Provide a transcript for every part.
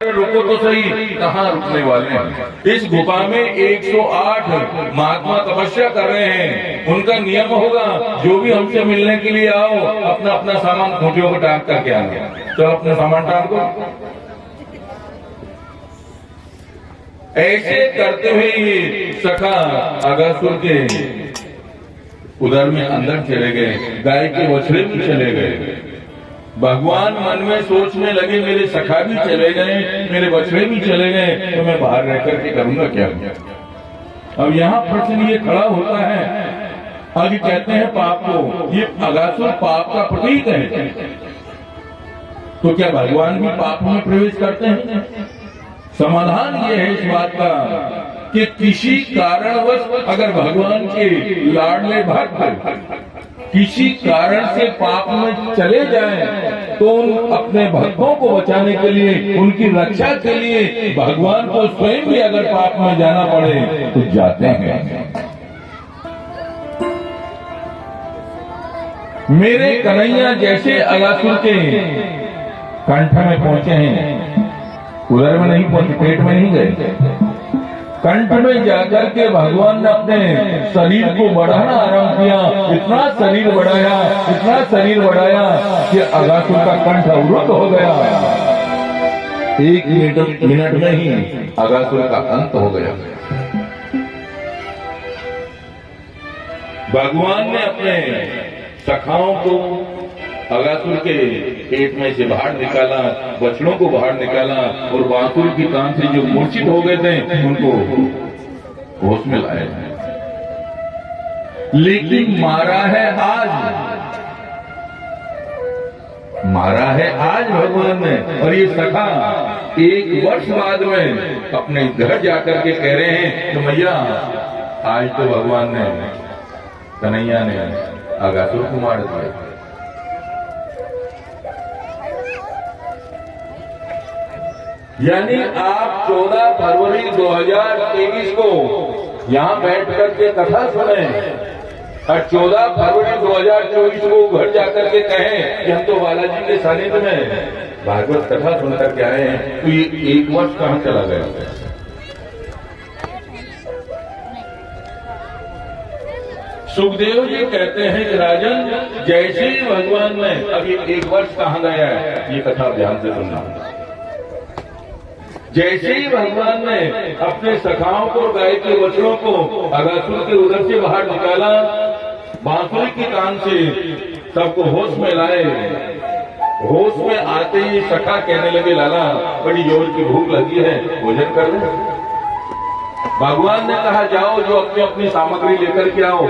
रुको तो सही, कहाँ रुकने वाले हैं। इस गुफा में 108 महात्मा तपस्या कर रहे हैं। उनका नियम होगा, जो भी हमसे मिलने के लिए आओ अपना अपना सामान खूंटियों को टांग करके आना। चलो अपना सामान टांग दो। ऐसे करते हुए ये सखा अगासुर के उधर में अंदर चले गए, गाय के बछड़े भी चले गए। भगवान मन में सोचने लगे, मेरे सखा भी चले गए, मेरे बछड़े भी चले गए, तो मैं बाहर रह करके करूंगा क्या। अब यहाँ प्रश्न ये खड़ा होता है, आगे कहते हैं पाप को, ये अगासुर पाप का प्रतीक है, तो क्या भगवान भी पाप में प्रवेश करते हैं। समाधान ये है इस बात का कि किसी कारणवश अगर भगवान के लाडले भक्त किसी कारण से पाप में चले जाएं, तो उन अपने भक्तों को बचाने के लिए, उनकी रक्षा के लिए भगवान को स्वयं भी अगर पाप में जाना पड़े तो जाते हैं। मेरे कन्हैया जैसे अगासुर के कंठ में पहुंचे हैं, उधर में नहीं पहुंचे, पेट में नहीं गए, कंठ में जाकर के भगवान ने अपने शरीर को बढ़ाना आरंभ किया। इतना शरीर बढ़ाया, इतना शरीर बढ़ाया कि अगासुर का कंठ अवरुद्ध हो गया। 1 मिनट में ही अगासुर का अंत हो गया। भगवान ने अपने सखाओं को अगासुर के पेट में से बाहर निकाला, बछड़ों को बाहर निकाला और बांसुर की कान से जो मूर्छित हो गए थे उनको होश में लाया। लेकिन मारा है आज भगवान ने। और ये सखा 1 वर्ष बाद में अपने घर जाकर के कह रहे हैं कि मैया आज तो भगवान ने, कन्हैया ने अगासुर को मार दिया। यानी आप 14 फरवरी 2023 को यहाँ बैठ करके कथा सुने और 14 फरवरी 2024 को घर जाकर के कहें कि हम तो बालाजी के सानिध्य में भागवत कथा सुन करके आए हैं, तो ये 1 वर्ष कहाँ चला गया। सुखदेव जी कहते हैं कि राजन, जैसे ही भगवान ने, अब ये 1 वर्ष कहाँ गया है, ये कथा ध्यान से सुनना। जैसे ही भगवान ने अपने सखाओं को, गाय के बछड़ों को अगासुर के उधर से बाहर निकाला, बांसुरी की कान से सबको होश में लाए। होश में आते ही सखा कहने लगे, लाला बड़ी जोर की भूख लगी है, भोजन कर ले। भगवान ने कहा जाओ, जो अपनी अपनी सामग्री लेकर के आओ।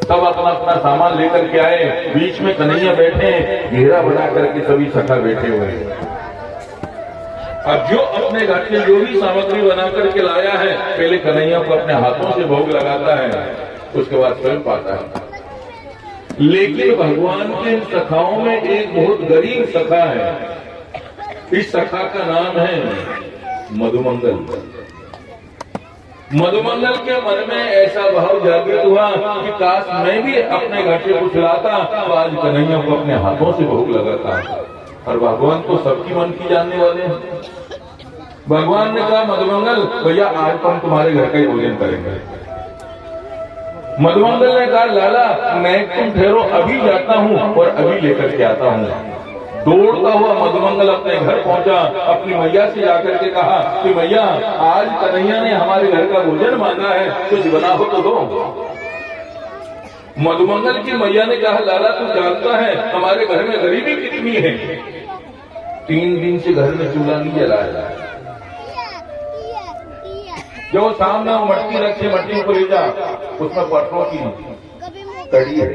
सब अपना अपना सामान लेकर के आए। बीच में कन्हैया बैठे, घेरा बना करके सभी सखा बैठे हुए। अब जो अपने घर से जो भी सामग्री बना करके लाया है, पहले कन्हैया को अपने हाथों से भोग लगाता है, उसके बाद स्वयं पाता है। लेकिन भगवान के सखाओं में एक बहुत गरीब सखा है। इस सखा का नाम है मधुमंगल। मधुमंगल के मन में ऐसा भाव जागृत हुआ कि काश मैं भी अपने घर से कुछ लाता, तो आज कन्हैया को अपने हाथों से भोग लगाता। और भगवान तो सबकी मन की जानने वाले हैं। भगवान ने कहा, मधुमंगल भैया आज तो हम तुम्हारे घर का ही भोजन करेंगे। मधुमंगल ने कहा, लाला मैं तुम ठहरो, अभी जाता हूँ और अभी लेकर के आता हूँ। दौड़ता हुआ मधुमंगल अपने घर पहुंचा, अपनी मैया से जाकर के कहा कि मैया आज कन्हैया ने हमारे घर का भोजन मांगा है, कुछ बना हो तो दो। मधुमंगल की मैया ने कहा, लाला तू जानता है हमारे घर में गरीबी कितनी है। 3 दिन से घर में चूल्हा नहीं जलाया। जो सामने मटकी रखे, मटकी को ले जा, उसमें पटरों की कड़ी है।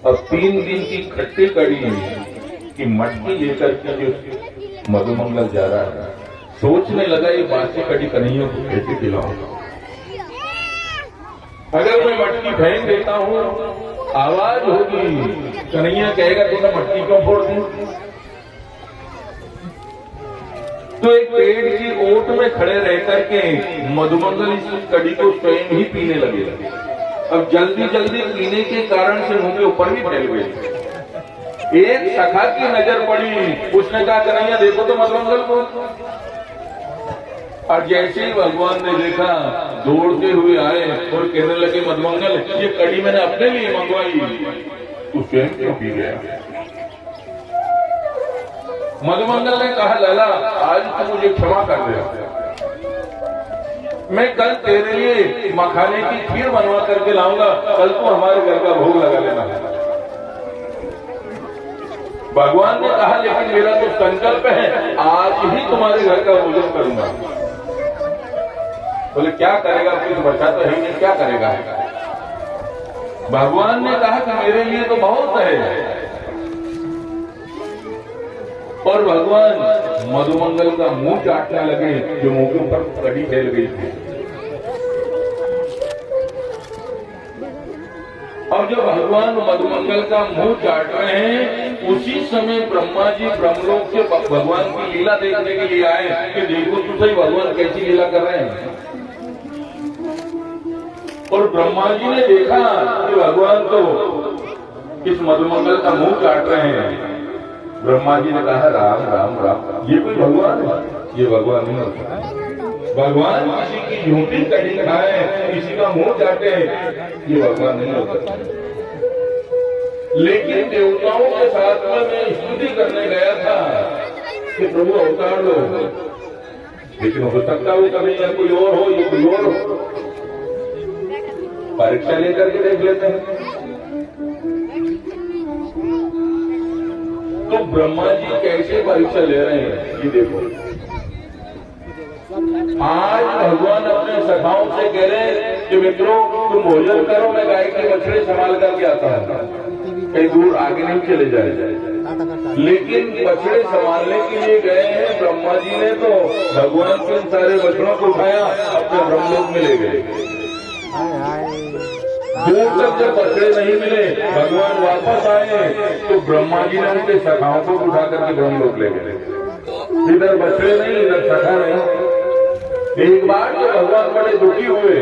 अब 3 दिन की खट्टी कड़ी की मटकी लेकर के जो मधुमंगल जा रहा है, सोचने लगा ये बासी कड़ी कन्हैया को कैसे खिलाऊंगा। अगर मैं मटकी फेंक देता हूँ, आवाज होगी, कन्हैया कहेगा तूने मटकी क्यों फोड़ दी। तो एक पेड़ की ओट में खड़े रह करके मधुमंगल इस कड़ी को स्वयं ही पीने लगे। अब जल्दी जल्दी पीने के कारण से मुंह के ऊपर भी फैल गए। एक सखा की नजर पड़ी, उसने कहा कन्हैया देखो तो मधुमंगल को। और जैसे ही भगवान ने देखा दौड़ते हुए आए और कहने लगे मधुमंगल ये कड़ी मैंने अपने लिए मंगवाई, तू स्वयं क्यों पी गया? मधुमंगल ने कहा लाला आज तू मुझे क्षमा कर दे, मैं कल तेरे लिए मखाने की खीर बनवा करके लाऊंगा, कल तू हमारे घर का भोग लगा लेना। भगवान ने कहा लेकिन मेरा तो संकल्प है आज ही तुम्हारे घर का भोजन करूंगा। बोले क्या करेगा, कुछ बचा तो है नहीं, क्या करेगा? भगवान ने कहा कि मेरे लिए तो बहुत है। और भगवान मधुमंगल का मुंह चाटने लगे जो मुंह के ऊपर कड़ी फैल गई थी। और जब भगवान मधुमंगल का मुंह चाट रहे हैं उसी समय ब्रह्मा जी ब्रह्मलोक से भगवान की लीला देखने के लिए आए कि देखो तो सही भगवान कैसी लीला कर रहे हैं। और ब्रह्मा जी ने देखा कि भगवान तो इस मधुमंगल का मुंह काट रहे हैं। ब्रह्मा जी ने कहा राम राम राम, ये कोई भगवान है? ये भगवान नहीं होता। भगवान किसी की झूठी कड़ी खाए, किसी का मुंह चाटे, ये भगवान नहीं होता। लेकिन देवताओं के साथ में मैं स्तुति करने गया था कि प्रभु अवतार लो, लेकिन हो सकता वो कभी कोई और हो, ये कोई और हो। परीक्षा लेकर के देख लेते हैं। तो ब्रह्मा जी कैसे परीक्षा ले रहे हैं ये देखो। आज भगवान अपने सखाओं से कह रहे हैं कि मित्रों तुम भोजन करो, मैं गाय के बछड़े संभाल करके आता हूं, कहीं दूर आगे नहीं चले जाए। लेकिन बछड़े संभालने के लिए गए हैं ब्रह्मा जी ने तो भगवान के इन सारे बछड़ों को उठाया अपने ब्रह्मलोक में ले गए। दूर तक जब बछड़े नहीं मिले भगवान वापस आए तो ब्रह्मा जी ने उनके सखाओं को उठा करके ब्रह्मलोक ले गए। इधर बछड़े नहीं, इधर सखा नहीं। एक बार जो भगवान बड़े दुखी हुए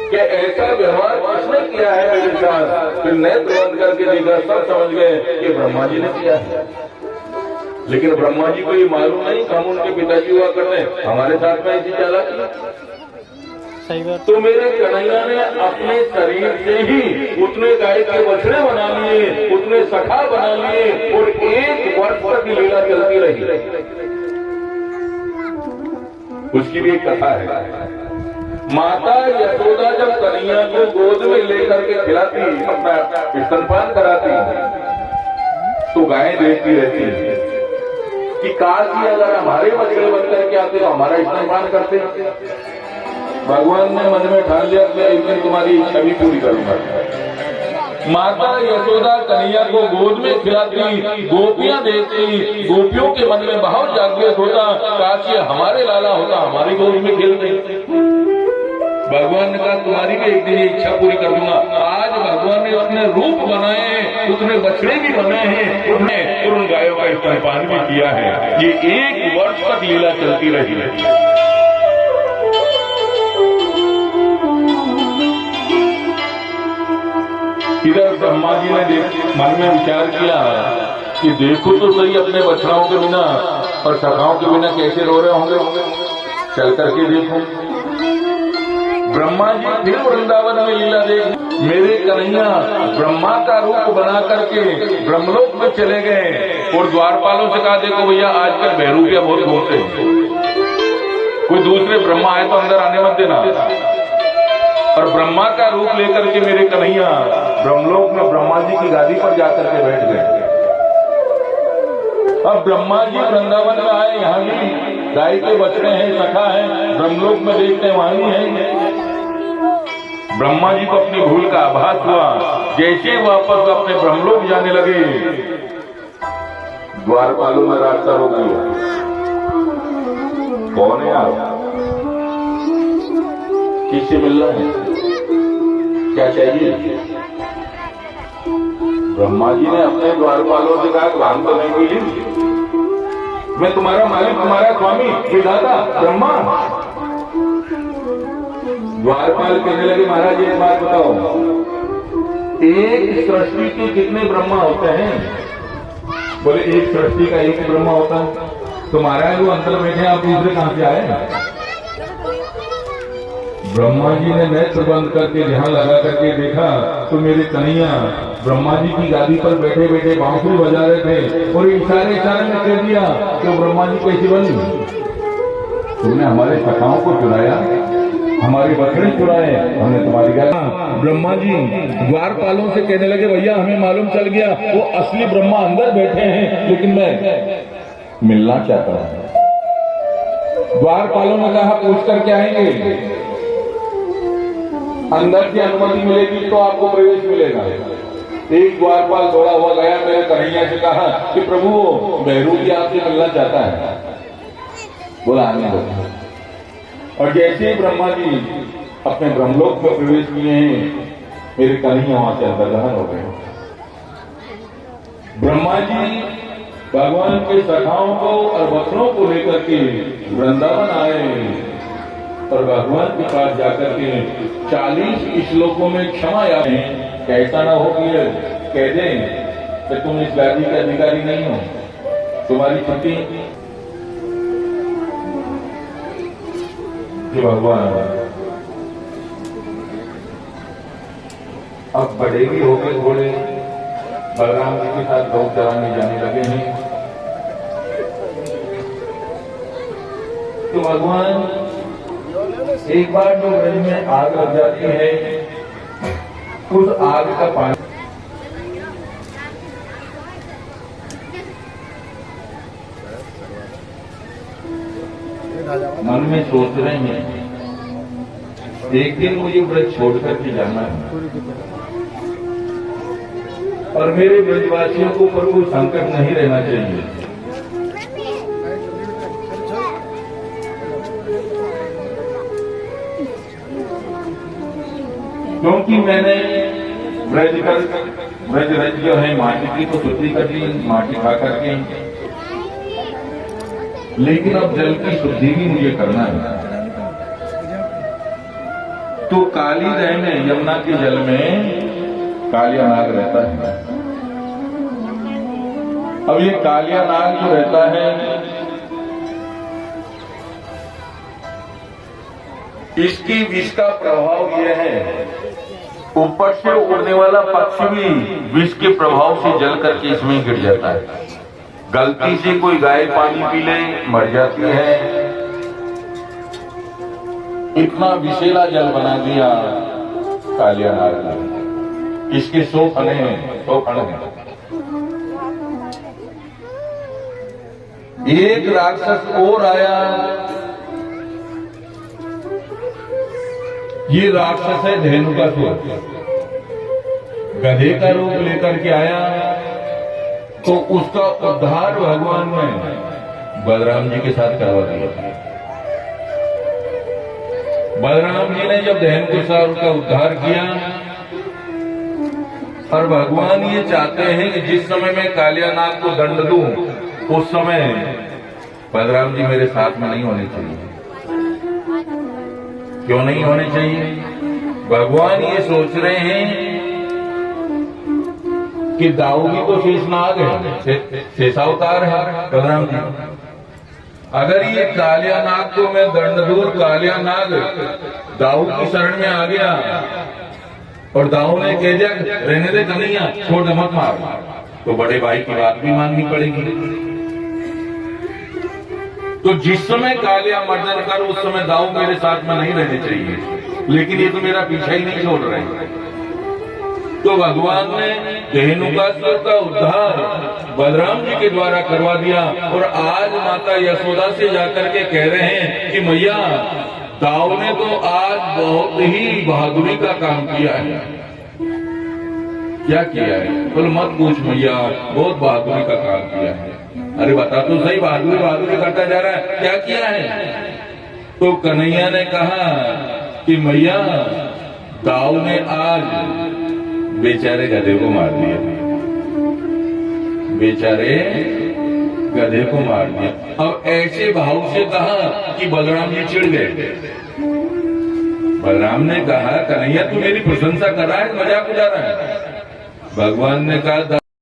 कि ऐसा व्यवहार किसने किया है मेरे साथ, फिर नेत्र बंद करके देखा, सब समझ गए कि ब्रह्मा जी ने किया है। लेकिन ब्रह्मा जी को ये मालूम नहीं, हम उनके पिताजी हुआ करते हैं, हमारे साथ में ऐसी चालाकी। तो मेरे कन्हैया ने अपने शरीर से ही उतने गाय के बछड़े बना लिए, उतने सखा बना लिए और 1 वर्ष तक लीला चलती रही। उसकी भी एक कथा है। माता यशोदा जब कन्हैया को गोद में लेकर के खिलाती, अपना स्तनपान कराती, तो गाय देखती रहती कि काश ये अगर हमारे बछड़े बनकर के आते तो हमारा स्तनपान करते। भगवान ने मन में ठान लिया कि एक दिन तुम्हारी इच्छा भी पूरी करूंगा। माता यशोदा कन्हैया को गोद में खिलाती, गोपियां देखती, गोपियों के मन में बहुत जागृत होता, काश ये हमारे लाला होता, हमारी गोद में खेलते। भगवान ने कहा तुम्हारी भी एक दिन ये इच्छा पूरी कर दूंगा। आज भगवान ने अपने रूप बनाए, उतने बछड़े भी बने हैं, उन्हें उन गायों का स्तनपान भी किया है। ये 1 वर्ष तक लीला चलती रही है। इधर ब्रह्मा जी ने मन में विचार किया कि देखो तो सही अपने बछड़ों के बिना और सखाओं के बिना कैसे रो रहे होंगे, चल करके देखो। ब्रह्मा जी फिर वृंदावन में लीला देख, मेरे कन्हैया ब्रह्मा का रूप बना करके ब्रह्मलोक में चले गए और द्वारपालों से कहा देखो भैया आजकल बहरूपिया बहुत घूमते हैं, कोई दूसरे ब्रह्मा आए तो अंदर आने मत देना। और ब्रह्मा का रूप लेकर के मेरे कन्हैया ब्रह्मलोक में ब्रह्मा जी की गादी पर जाकर के बैठ गए। अब ब्रह्मा जी वृंदावन में आए, यहाँ भी गाय के बछड़े हैं, सखा है, ब्रह्मलोक में देखते हैं वहां भी है। ब्रह्मा जी को अपनी भूल का आभास हुआ। जैसे वापस अपने ब्रह्मलोक जाने लगे, द्वारपालों में रास्ता रोक दिया। कौन है आप? किससे मिलना है? क्या चाहिए? ब्रह्मा जी ने अपने द्वारपालों से कहा काम तो नहीं मिली, मैं तुम्हारा मालिक, तुम्हारा स्वामी, विधाता ब्रह्मा। द्वारपाल कहने लगे महाराज एक बात बताओ, एक सृष्टि के कितने ब्रह्मा होते हैं? बोले एक सृष्टि का एक ब्रह्मा होता है। तो महाराज वो अंदर बैठे, आप दूसरे कहां से आए? ब्रह्मा जी ने नेत्र बंद करके ध्यान लगा करके देखा तो मेरे कन्हैया ब्रह्मा जी की गादी पर बैठे बैठे बांसुरी बजा रहे थे और इशारे में कह दिया तो ब्रह्मा जी कैसी बनी? तुमने हमारे सखाओं को चुराया, हमारे बकरे चुराए, हमने तुम्हारी गाली। ब्रह्मा जी द्वारपालों से कहने लगे, भैया हमें मालूम चल गया वो असली ब्रह्मा अंदर बैठे हैं, लेकिन मैं मिलना चाहता हूं। द्वारपालों ने कहा पूछ कर क्या आएंगे? अंदर की अनुमति मिलेगी तो आपको प्रवेश मिलेगा। एक द्वारपाल दौड़ा हुआ गया, मेरे कन्हैया से कहा कि प्रभु बहरू जी आपसे मिलना चाहता है। बोला आने दो। और जैसे ही ब्रह्मा जी अपने ब्रह्मलोक में प्रवेश किए हैं, मेरे कन्हैया वहां से अंतर्धान हो गए। ब्रह्मा जी भगवान के सखाओं को और वचनों को लेकर के वृंदावन आए और भगवान के पास जाकर के 40 श्लोकों में क्षमा याचना। कैसा ना हो कि कह दें कि तुम इस गादी के अधिकारी नहीं हो, तुम्हारी छुट्टी। भगवान अब बड़े भी हो गए, घोड़े बलराम जी के साथ गौ चराने जाने लगे हैं। तो भगवान एक बार जो ब्रज में आग लग जाती है, उस आग का पानी मन में सोच रहे हैं एक दिन मुझे ब्रज छोड़ करके जाना है और मेरे ब्रजवासियों को पर कोई संकट नहीं रहना चाहिए। क्योंकि मैंने ब्रज जो है माटी की तो शुद्धि कर ली, माटी खा करके, लेकिन अब जल की शुद्धि भी मुझे करना है। तो काली दह में, यमुना के जल में कालिया नाग रहता है। अब ये कालिया नाग जो रहता है, इसकी विष का प्रभाव यह है, ऊपर से उड़ने वाला पक्षी भी विष के प्रभाव से जल करके इसमें गिर जाता है। गलती से कोई गाय पानी पी ले मर जाती है। इतना विषैला जल बना दिया कालिया नाग ने। इसके 100 फन हैं। एक राक्षस और आया, ये राक्षस है धेनुकासुर। गधे का रूप लेकर के आया तो उसका उद्धार भगवान ने बलराम जी के साथ करवा दिया। बलराम जी ने जब धेनुकासुर का उद्धार किया, और भगवान ये चाहते हैं कि जिस समय मैं कालिया नाग को दंड दूं, उस समय बलराम जी मेरे साथ में नहीं होने चाहिए। क्यों नहीं होने चाहिए? भगवान ये सोच रहे हैं कि दाऊदी तो शेषनाग है, शेषावतार है बलराम जी। अगर ये कालिया नाग को मैं दंड दूं, कालिया नाग दाऊ की शरण में आ गया और दाऊ ने कह दिया रहने दे कन्हैया, छोड़ दे मत मार, तो बड़े भाई की बात भी माननी पड़ेगी। तो जिस समय कालिया मर्दन कर, उस समय दाऊ मेरे साथ में नहीं रहने चाहिए, लेकिन ये तो मेरा पीछा ही नहीं छोड़ रहे। तो भगवान ने धेनुकासुर का उद्धार बलराम जी के द्वारा करवा दिया। और आज माता यशोदा से जाकर के कह रहे हैं कि मैया, दाऊ ने तो आज बहुत ही बहादुरी का काम किया है। क्या किया है? बोल मत पूछ मैया, बहुत बहादुरी का काम किया है। अरे बता तो सही, बहादुरी करता जा रहा है, क्या किया है? तो कन्हैया ने कहा कि मैया, दाऊ ने आज बेचारे गधे को मार दिया, बेचारे गधे को मार दिया। अब ऐसे भाव से कहा कि बलराम जी चिढ़ गए। बलराम ने कहा कन्हैया तू मेरी प्रशंसा कर रहा है, मजाक उड़ा रहा है। भगवान ने कहा